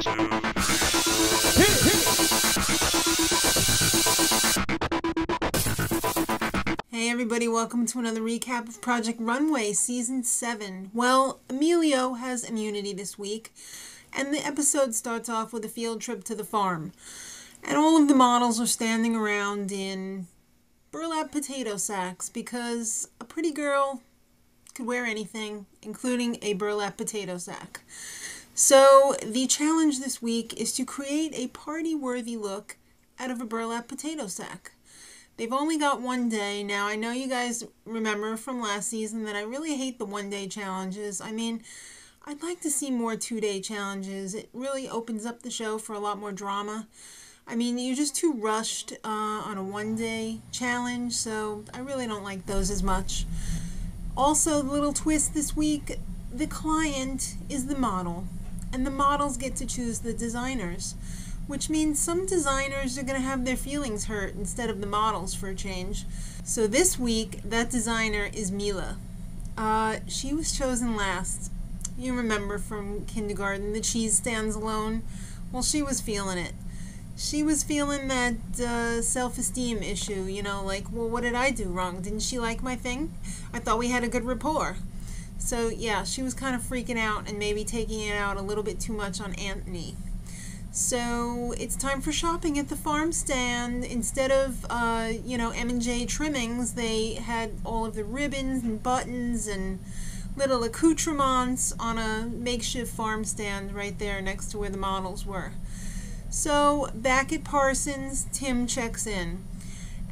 Hey everybody, welcome to another recap of Project Runway Season 7. Well, Emilio has immunity this week, and the episode starts off with a field trip to the farm. And all of the models are standing around in burlap potato sacks because a pretty girl could wear anything, including a burlap potato sack. So the challenge this week is to create a party-worthy look out of a burlap potato sack. They've only got one day. Now, I know you guys remember from last season that I really hate the one-day challenges. I mean, I'd like to see more two-day challenges. It really opens up the show for a lot more drama. I mean, you're just too rushed on a one-day challenge, so I really don't like those as much. Also, the little twist this week, the client is the model, and the models get to choose the designers, which means some designers are going to have their feelings hurt instead of the models for a change. So this week, that designer is Mila. She was chosen last. You remember from kindergarten, the cheese stands alone? Well, she was feeling it. She was feeling that self-esteem issue, you know, like, well, what did I do wrong? Didn't she like my thing? I thought we had a good rapport. So, yeah, she was kind of freaking out and maybe taking it out a little bit too much on Anthony. So, it's time for shopping at the farm stand. Instead of, M&J trimmings, they had all of the ribbons and buttons and little accoutrements on a makeshift farm stand right there next to where the models were. So, back at Parsons, Tim checks in.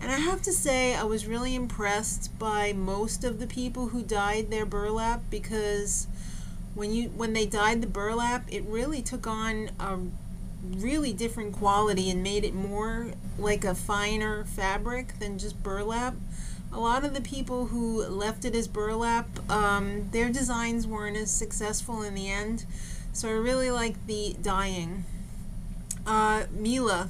And I have to say, I was really impressed by most of the people who dyed their burlap, because when they dyed the burlap, it really took on a really different quality and made it more like a finer fabric than just burlap. A lot of the people who left it as burlap, their designs weren't as successful in the end. So I really liked the dyeing. Mila,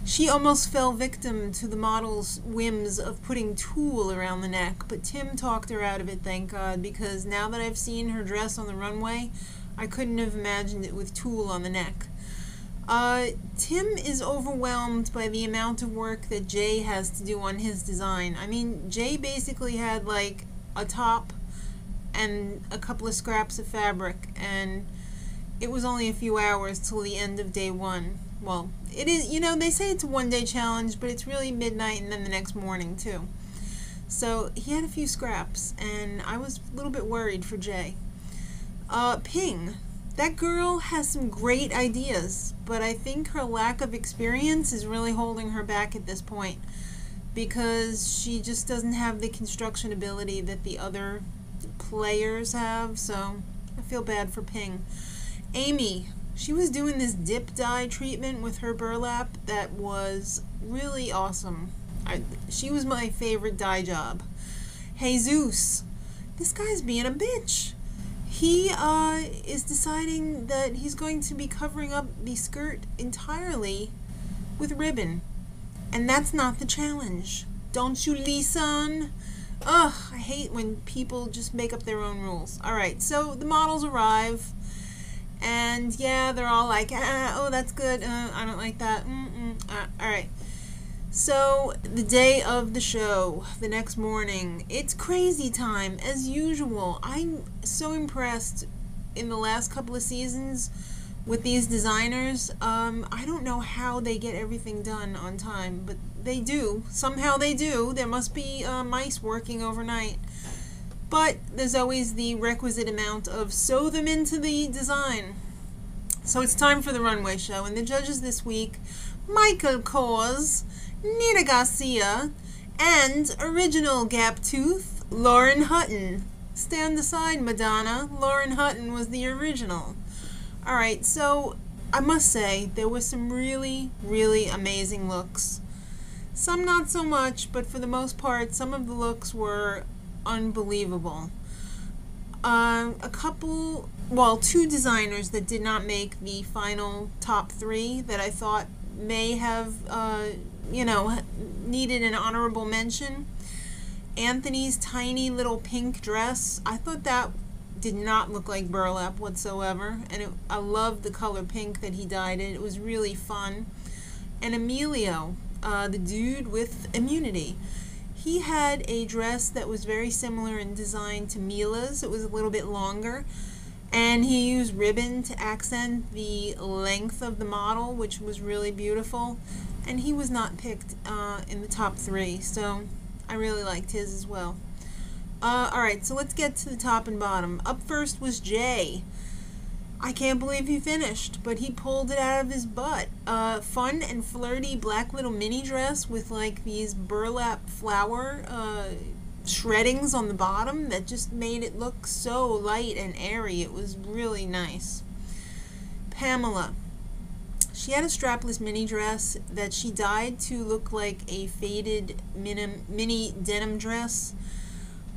she almost fell victim to the model's whims of putting tulle around the neck, but Tim talked her out of it, thank God, because now that I've seen her dress on the runway, I couldn't have imagined it with tulle on the neck. Tim is overwhelmed by the amount of work that Jay has to do on his design. I mean, Jay basically had like a top and a couple of scraps of fabric, and it was only a few hours till the end of day one. Well, it is, you know, they say it's a one-day challenge, but it's really midnight and then the next morning, too. So, he had a few scraps, and I was a little bit worried for Jay. Ping. That girl has some great ideas, but I think her lack of experience is really holding her back at this point, because she just doesn't have the construction ability that the other players have, so I feel bad for Ping. Amy, she was doing this dip dye treatment with her burlap that was really awesome. She was my favorite dye job. Jesus, this guy's being a bitch. He is deciding that he's going to be covering up the skirt entirely with ribbon. And that's not the challenge. Don't you listen? Ugh, I hate when people just make up their own rules. Alright, so the models arrive. And yeah, they're all like, oh, that's good. I don't like that. Alright. So, the day of the show, the next morning, it's crazy time, as usual. I'm so impressed in the last couple of seasons with these designers. I don't know how they get everything done on time, but they do. Somehow they do. There must be mice working overnight. But there's always the requisite amount of sew them into the design. So it's time for the runway show, and the judges this week, Michael Kors, Nina Garcia, and original gap tooth, Lauren Hutton. Stand aside, Madonna. Lauren Hutton was the original. Alright, so I must say, there were some really, really amazing looks. Some not so much, but for the most part, some of the looks were unbelievable. Two designers that did not make the final top 3 that I thought may have, needed an honorable mention. Anthony's tiny little pink dress, I thought that did not look like burlap whatsoever, and I loved the color pink that he dyed it. It was really fun. And Emilio, the dude with immunity, he had a dress that was very similar in design to Mila's. It was a little bit longer, and he used ribbon to accent the length of the model, which was really beautiful. And he was not picked in the top 3, so I really liked his as well. Alright, so let's get to the top and bottom. Up first was Jay. I can't believe he finished, but he pulled it out of his butt. Fun and flirty black little mini dress with like these burlap flower shreddings on the bottom that just made it look so light and airy. It was really nice. Pamela. She had a strapless mini dress that she dyed to look like a faded mini denim dress,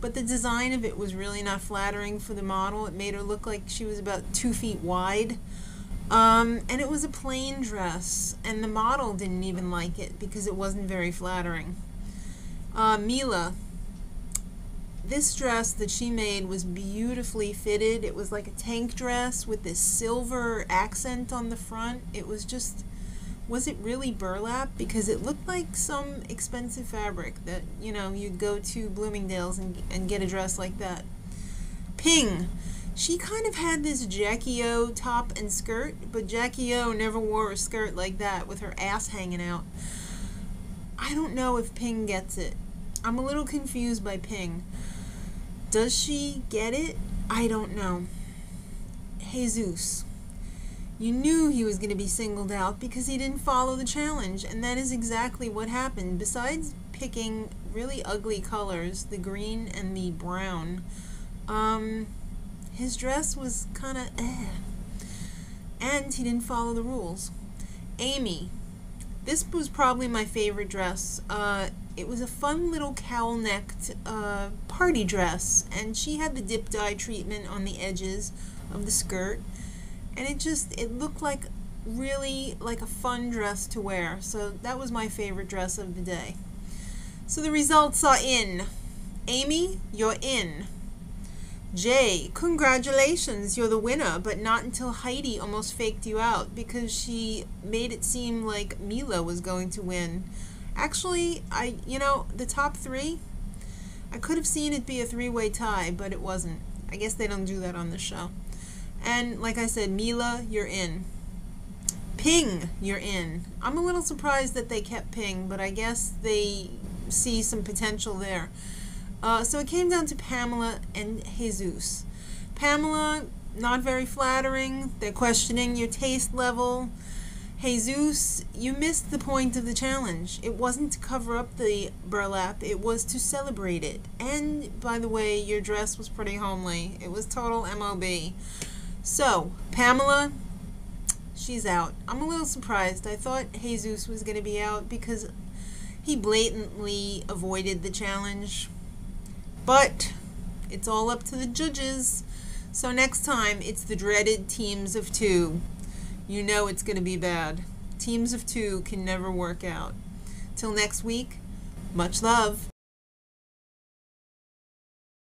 but the design of it was really not flattering for the model. It made her look like she was about 2 feet wide. And it was a plain dress, and the model didn't even like it because it wasn't very flattering. Mila. This dress that she made was beautifully fitted. It was like a tank dress with this silver accent on the front. It was just, was it really burlap? Because it looked like some expensive fabric that, you know, you'd go to Bloomingdale's and get a dress like that. Ping. She kind of had this Jackie O top and skirt, but Jackie O never wore a skirt like that with her ass hanging out. I don't know if Ping gets it. I'm a little confused by Ping. Does she get it? I don't know. Jesus. You knew he was going to be singled out because he didn't follow the challenge, and that is exactly what happened. Besides picking really ugly colors, the green and the brown, his dress was kind of and he didn't follow the rules. Amy. This was probably my favorite dress. It was a fun little cowl-necked party dress, and she had the dip dye treatment on the edges of the skirt, and it looked like really like a fun dress to wear. So that was my favorite dress of the day. So the results are in. Amy, you're in. Jay, congratulations, you're the winner, but not until Heidi almost faked you out because she made it seem like Mila was going to win. Actually, the top 3, I could have seen it be a 3-way tie, but it wasn't. I guess they don't do that on the show. And like I said, Mila, you're in. Ping, you're in. I'm a little surprised that they kept Ping, but I guess they see some potential there. So it came down to Pamela and Jesus. Pamela, not very flattering. They're questioning your taste level. Jesus, you missed the point of the challenge. It wasn't to cover up the burlap, it was to celebrate it. And, by the way, your dress was pretty homely. It was total MOB. So, Pamela, she's out. I'm a little surprised. I thought Jesus was going to be out because he blatantly avoided the challenge. But it's all up to the judges. So next time, it's the dreaded teams of 2. You know it's going to be bad. Teams of 2 can never work out. Till next week, much love.